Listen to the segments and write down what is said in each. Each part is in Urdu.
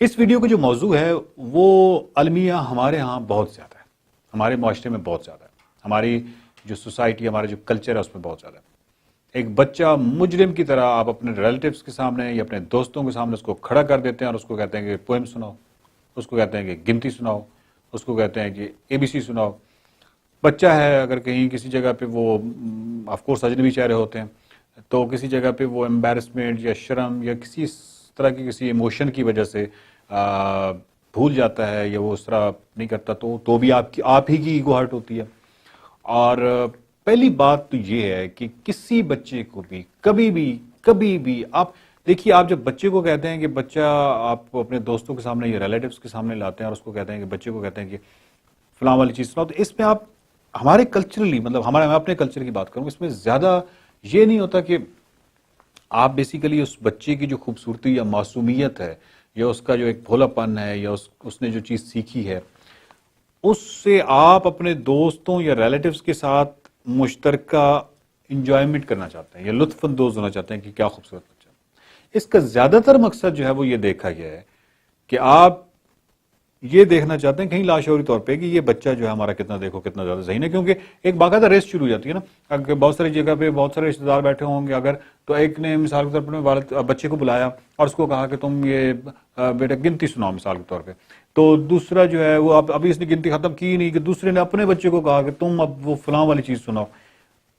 اس ویڈیو کا جو موضوع ہے وہ المیہ ہمارے ہاں بہت زیادہ ہے، ہمارے معاشرے میں بہت زیادہ ہے، ہماری جو سوسائٹی، ہمارا جو کلچر ہے اس میں بہت زیادہ ہے۔ ایک بچہ مجرم کی طرح آپ اپنے ریلیٹیوز کے سامنے یا اپنے دوستوں کے سامنے اس کو کھڑا کر دیتے ہیں اور اس کو کہتے ہیں کہ پوئم سناؤ، اس کو کہتے ہیں کہ گنتی سناؤ، اس کو کہتے ہیں کہ ABC سناؤ۔ بچہ ہے، اگر کہیں کسی جگہ پہ وہ آف کورس اجنبی چہرے ہوتے ہیں تو کسی جگہ پہ وہ امبیرسمنٹ یا شرم یا کسی اس طرح کی کسی ایموشن کی وجہ سے بھول جاتا ہے یا وہ اس طرح نہیں کرتا تو بھی آپ ہی کی ایگو ہرٹ ہوتی ہے۔ اور پہلی بات تو یہ ہے کہ کسی بچے کو بھی کبھی بھی آپ دیکھیے، آپ جب بچے کو کہتے ہیں کہ بچہ آپ اپنے دوستوں کے سامنے یا ریلیٹیوز کے سامنے لاتے ہیں اور اس کو کہتے ہیں کہ بچے کو کہتے ہیں کہ فلاں والی چیز سناؤ، تو اس میں آپ ہمارے کلچرلی، مطلب میں اپنے کلچر کی بات کروں، اس میں زیادہ یہ نہیں ہوتا کہ آپ بیسیکلی اس بچے کی جو خوبصورتی یا معصومیت ہے یا اس کا جو ایک بھولا پن ہے یا اس نے جو چیز سیکھی ہے، اس سے آپ اپنے دوستوں یا ریلیٹیوز کے ساتھ مشترکہ انجوائمنٹ کرنا چاہتے ہیں یا لطف اندوز ہونا چاہتے ہیں کہ کیا خوبصورت بچہ ہے۔ اس کا زیادہ تر مقصد جو ہے وہ یہ دیکھا گیا ہے کہ آپ یہ دیکھنا چاہتے ہیں کہیں لاشعوری طور پہ کہ یہ بچہ جو ہے ہمارا کتنا زیادہ ذہین ہے، کیونکہ ایک باقاعدہ ریس شروع ہو جاتی ہے نا۔ اگر بہت ساری جگہ پہ بہت سارے رشتے دار بیٹھے ہوں گے، اگر تو ایک نے مثال کے طور پر والد بچے کو بلایا اور اس کو کہا کہ تم یہ بیٹا گنتی سناؤ مثال کے طور پہ، تو دوسرا جو ہے وہ ابھی اس نے گنتی ختم کی نہیں کہ دوسرے نے اپنے بچے کو کہا کہ تم اب وہ فلاں والی چیز سناؤ۔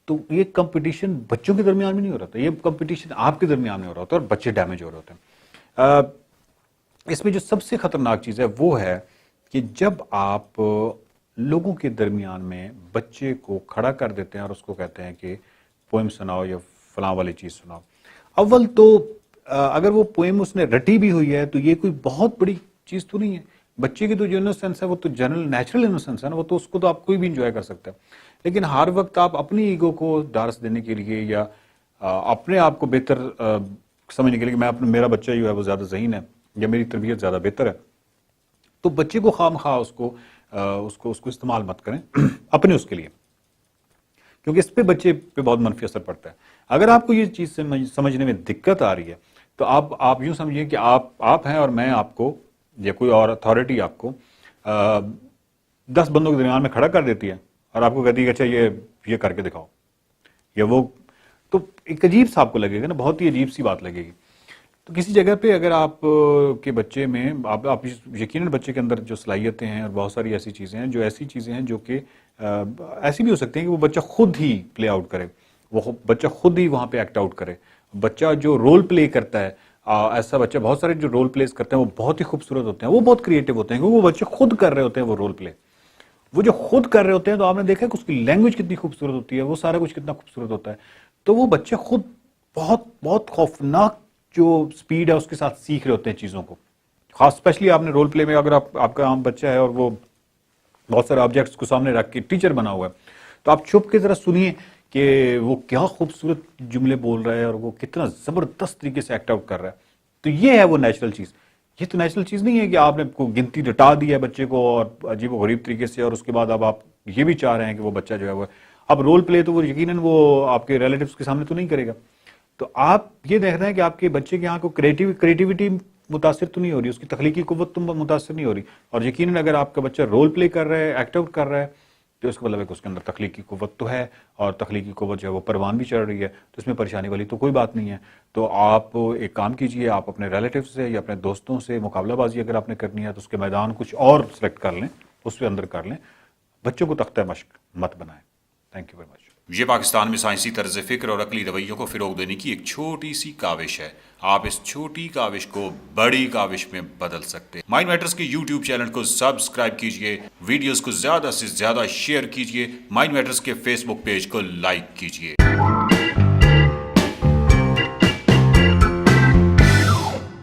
تو یہ کمپٹیشن بچوں کے درمیان میں نہیں ہو رہا تھا، یہ کمپٹیشن آپ کے درمیان میں ہو رہا ہوتا ہے اور بچے ڈیمیج ہو رہے ہوتے ہیں۔ اس میں جو سب سے خطرناک چیز ہے وہ ہے کہ جب آپ لوگوں کے درمیان میں بچے کو کھڑا کر دیتے ہیں اور اس کو کہتے ہیں کہ پوئم سناؤ یا فلاں والی چیز سناؤ، اول تو اگر وہ پوئم اس نے رٹی بھی ہوئی ہے تو یہ کوئی بہت بڑی چیز تو نہیں ہے۔ بچے کی تو جو انوسینس ہے وہ تو جنرل نیچرل انوسینس ہے نا، وہ تو اس کو تو آپ کوئی بھی انجوائے کر سکتا ہے۔ لیکن ہر وقت آپ اپنی ایگو کو ڈارس دینے کے لیے یا اپنے آپ کو بہتر سمجھنے کے لیے کہ میرا بچہ جو ہے وہ زیادہ ذہین ہے یا میری تربیت زیادہ بہتر ہے، تو بچے کو خواہ مخواہ اس کو استعمال مت کریں اپنے اس کے لیے، کیونکہ اس پہ بچے پہ بہت منفی اثر پڑتا ہے۔ اگر آپ کو یہ چیز سمجھنے میں دقت آ رہی ہے تو آپ یوں سمجھیے کہ آپ ہیں اور میں آپ کو یا کوئی اور اتھارٹی آپ کو 10 بندوں کے درمیان میں کھڑا کر دیتی ہے اور آپ کو کہتی ہے کہ اچھا یہ کر کے دکھاؤ یا وہ، تو ایک عجیب سا آپ کو لگے گا نا، بہت ہی عجیب سی بات لگے گی۔ تو کسی جگہ پہ اگر آپ کے بچے میں آپ یقیناً بچے کے اندر جو صلاحیتیں ہیں اور بہت ساری ایسی چیزیں ہیں جو کہ ایسی بھی ہو سکتی ہیں کہ وہ بچہ خود ہی پلے آؤٹ کرے، وہ بچہ خود ہی وہاں پہ ایکٹ آؤٹ کرے۔ بچہ جو رول پلے کرتا ہے، ایسا بچہ، بہت سارے جو رول پلیز کرتے ہیں وہ بہت ہی خوبصورت ہوتے ہیں، وہ بہت کریٹو ہوتے ہیں، کیونکہ وہ بچے خود کر رہے ہوتے ہیں وہ رول پلے۔ وہ جو خود کر رہے ہوتے ہیں تو آپ نے دیکھا کہ اس کی لینگویج کتنی خوبصورت ہوتی ہے، وہ سارا کچھ کتنا خوبصورت ہوتا ہے۔ تو وہ بچے خود بہت خوفناک جو سپیڈ ہے اس کے ساتھ سیکھ رہے ہوتے ہیں چیزوں کو۔ خاص اسپیشلی آپ نے رول پلے میں، اگر آپ کا عام بچہ ہے اور وہ بہت سارے آبجیکٹس کو سامنے رکھ کے ٹیچر بنا ہوا ہے، تو آپ چھپ کے ذرا سنیے کہ وہ کیا خوبصورت جملے بول رہا ہے اور وہ کتنا زبردست طریقے سے ایکٹ آؤٹ کر رہا ہے۔ تو یہ ہے وہ نیچرل چیز۔ یہ تو نیچرل چیز نہیں ہے کہ آپ نے گنتی رٹا دی ہے بچے کو اور عجیب و غریب طریقے سے، اور اس کے بعد اب آپ یہ بھی چاہ رہے ہیں کہ وہ بچہ جو ہے وہ اب رول پلے تو وہ یقیناً وہ آپ کے ریلیٹیوز کے سامنے تو نہیں کرے گا۔ تو آپ یہ دیکھ رہے ہیں کہ آپ کے بچے کے یہاں کو کریٹیوٹی متاثر تو نہیں ہو رہی، اس کی تخلیقی قوت تو متاثر نہیں ہو رہی، اور یقیناً اگر آپ کا بچہ رول پلے کر رہا ہے، ایکٹ آؤٹ کر رہا ہے، تو اس کا مطلب ہے کہ اس کے اندر تخلیقی قوت تو ہے، اور تخلیقی قوت جو ہے وہ پروان بھی چڑھ رہی ہے، تو اس میں پریشانی والی تو کوئی بات نہیں ہے۔ تو آپ ایک کام کیجئے، آپ اپنے ریلیٹیو سے یا اپنے دوستوں سے مقابلہ بازی اگر آپ نے کرنی ہے تو اس کے میدان کچھ اور سلیکٹ کر لیں، اس پہ اندر کر لیں، بچوں کو تختہ مشق مت بنائیں۔ Thank you very much. یہ پاکستان میں سائنسی طرز فکر اور عقلی رویوں کو فروغ دینے کی ایک چھوٹی سی کاوش ہے۔ آپ اس چھوٹی کاوش کو بڑی کاوش میں بدل سکتے ہیں۔ مائنڈ میٹرز کے یوٹیوب چینل کو سبسکرائب کیجئے، ویڈیوز کو زیادہ سے زیادہ شیئر کیجئے، مائنڈ میٹرز کے فیس بک پیج کو لائک کیجئے۔